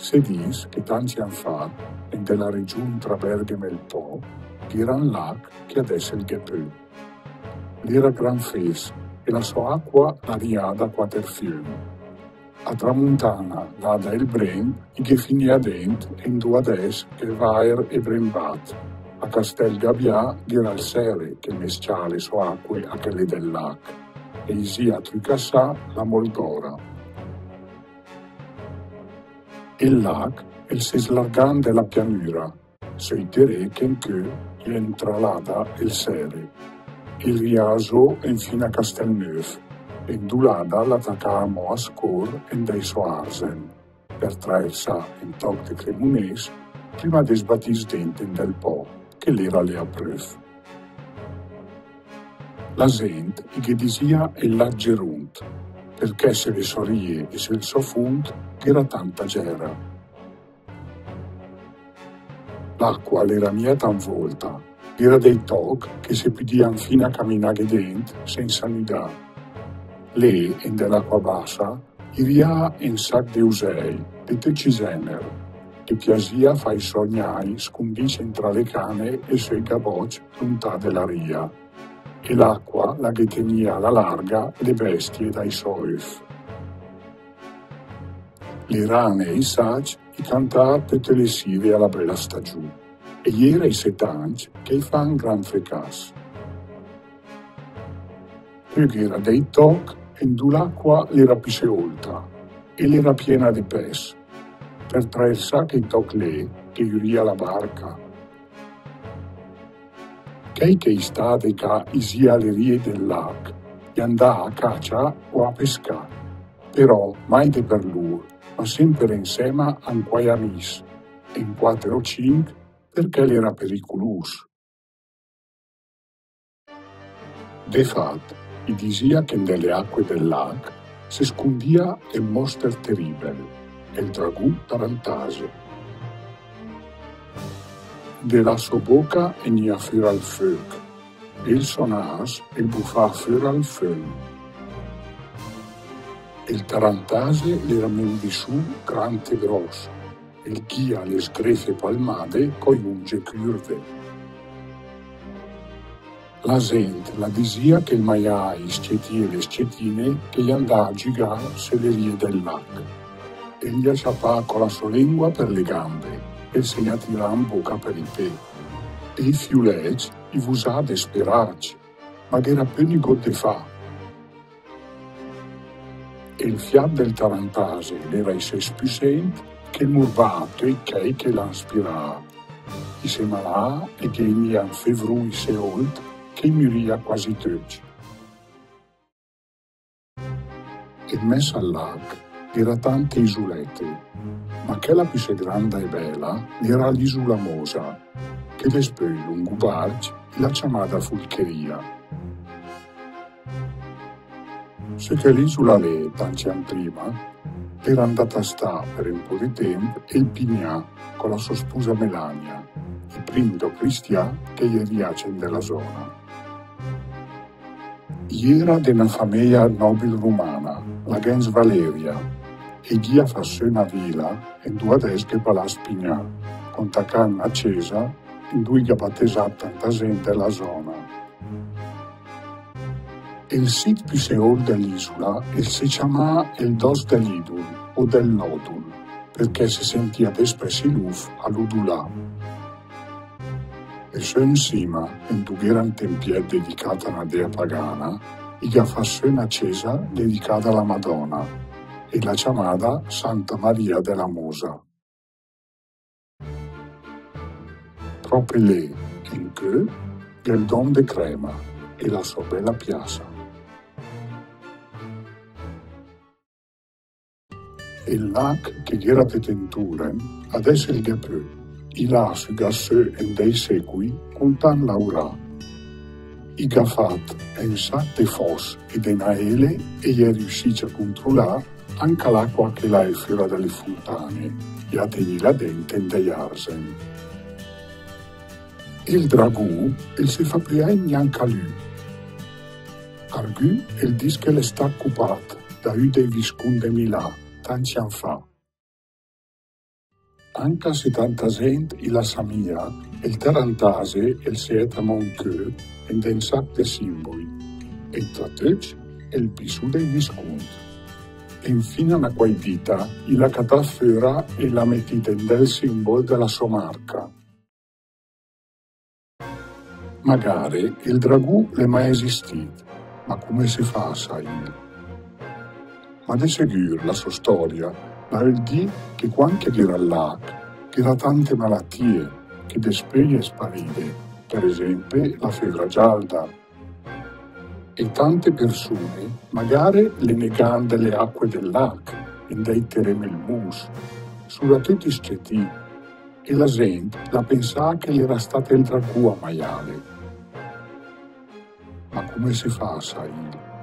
Se dis che tanti anni fa, in della regione tra Bergamo e il Po, era un lac che adesso è il Gepù. L'era gran fes e la sua acqua ariada a quattro fiumi. A tramontana l'ada il Bren, che finì a dent in due adesso che Vair e Brembat. A Castel Gabbià era il Sere che mesciava le sue acque a quelle del lac e isi a Trucassà la Moldora. Il lac el se slargan della pianura, sui terre che in più entra l'ada il Sere. Il riaso infine a Castelneuf, e d'ulada l'attaccamo a Scor e dei Soarsen, per traersà in toc de Cremonese, prima de sbatis denten del Po, che l'era le appröf. La gente che disia il lac Gerunt, perché se le sorie e se il suo fund era tanta gera. L'acqua l'era mia tan volta, era dei toc che si pidian fino a camminare dentro senza nidà. Lì, in dell'acqua bassa, iria in sac de usei, de tecisener, che piasia fai sognai scundisce tra le cane e sui gabocci lontà della ria. E l'acqua la che tenia alla larga le bestie dai soif. Le rane e i saggi i cantavano tutte le sive alla bella stagione, e ieri i setanci che fan gran fracas. Poi era dei toc e l'acqua l'era piseolta e l'era piena di pes, per traersà che i toc lì che iuria la barca. Che stade ca isia le rie del lac, e andà a caccia o a pescare, però mai de per lur, ma sempre insieme a un quai amis, in 4 o 5, perché l'era pericolus. De fat, i disia che nelle acque del lac si scondia il monster terribile, il dragù tarantase. De la sua bocca enia fuori al fuoco, e il suo naso il buffà fuori al fuoco. Il tarantase l'era messo su grande e grosso, e il ghia le sgreffe palmate coi unge curve. La gente la disia che il maiai scetì e le scetine che gli andava a gigare se le rie del lac, e gli acciappava con la sua lingua per le gambe, e se ne attirava in bocca per i pe. E i fiulegi i vusà desperarci, ma che era penico de fa. E il fiat del tarantase l'era i ses più sent che il murbato e chei che l'anspirava. I se malà e che inian fevrui se olt che i muria quasi tutti. E messa al lac era tante isolette, ma che la più grande e bella era l'isola Mosa, che despoi lungo barci e la chiamata Fulcheria. Se che l'isola lì, tanti anni prima, era andata a sta per un po' di tempo il Pignà con la sua sposa Melania, il primo cristiano che gli riace della zona. Era di una famiglia nobile romana, la gens Valeria, e gli fasse una villa in due desche per la Spignà, con ta canna accesa in due che battesà tanta gente della zona. Il sito più seol dell'isola si chiama il Dos dell'Idul o del Nodul, perché si sentia despressi l'uf all'Udulà. E su in cima, in due gran tempiè dedicata a una dea pagana, gli fasse una chiesa dedicata alla Madonna, e la chiamata Santa Maria della Mosa. Proprio lì, in che, il Don de Crema e la sua bella piazza. Il lac che era di tenture, adesso il Gepù, i là su gasseux in dei secui, contan Laura. I gafat in sac de fos e de naele e gli è riuscito a controllare anche l'acqua che la è fiora dalle fontane e a tenere la dente in dei arsen. Il dragù il si fa più neanche a lui. Argu il dis che le sta occupato da u dei visconti Milà, tanti anni fa. Anche se tanta gente la samia, il tarantase il sieta monchè in den sac de simboli, e tra tutti il pisu degli sconti. E infine una quaidita, la catà fuora e la mettita in del simbolo della sua marca. Magari il dragù è mai esistito, ma come si fa a sapere? Ma di sicuro la sua storia vuol dire che quando era là, c'era tante malattie che despeglie sparite, per esempio la febbre gialda. E tante persone magari le negano le acque del lac, in dei terreni il mus, soprattutto schetti, e la gente la pensava che era stato il dragù a maiale. Ma come si fa a sapere?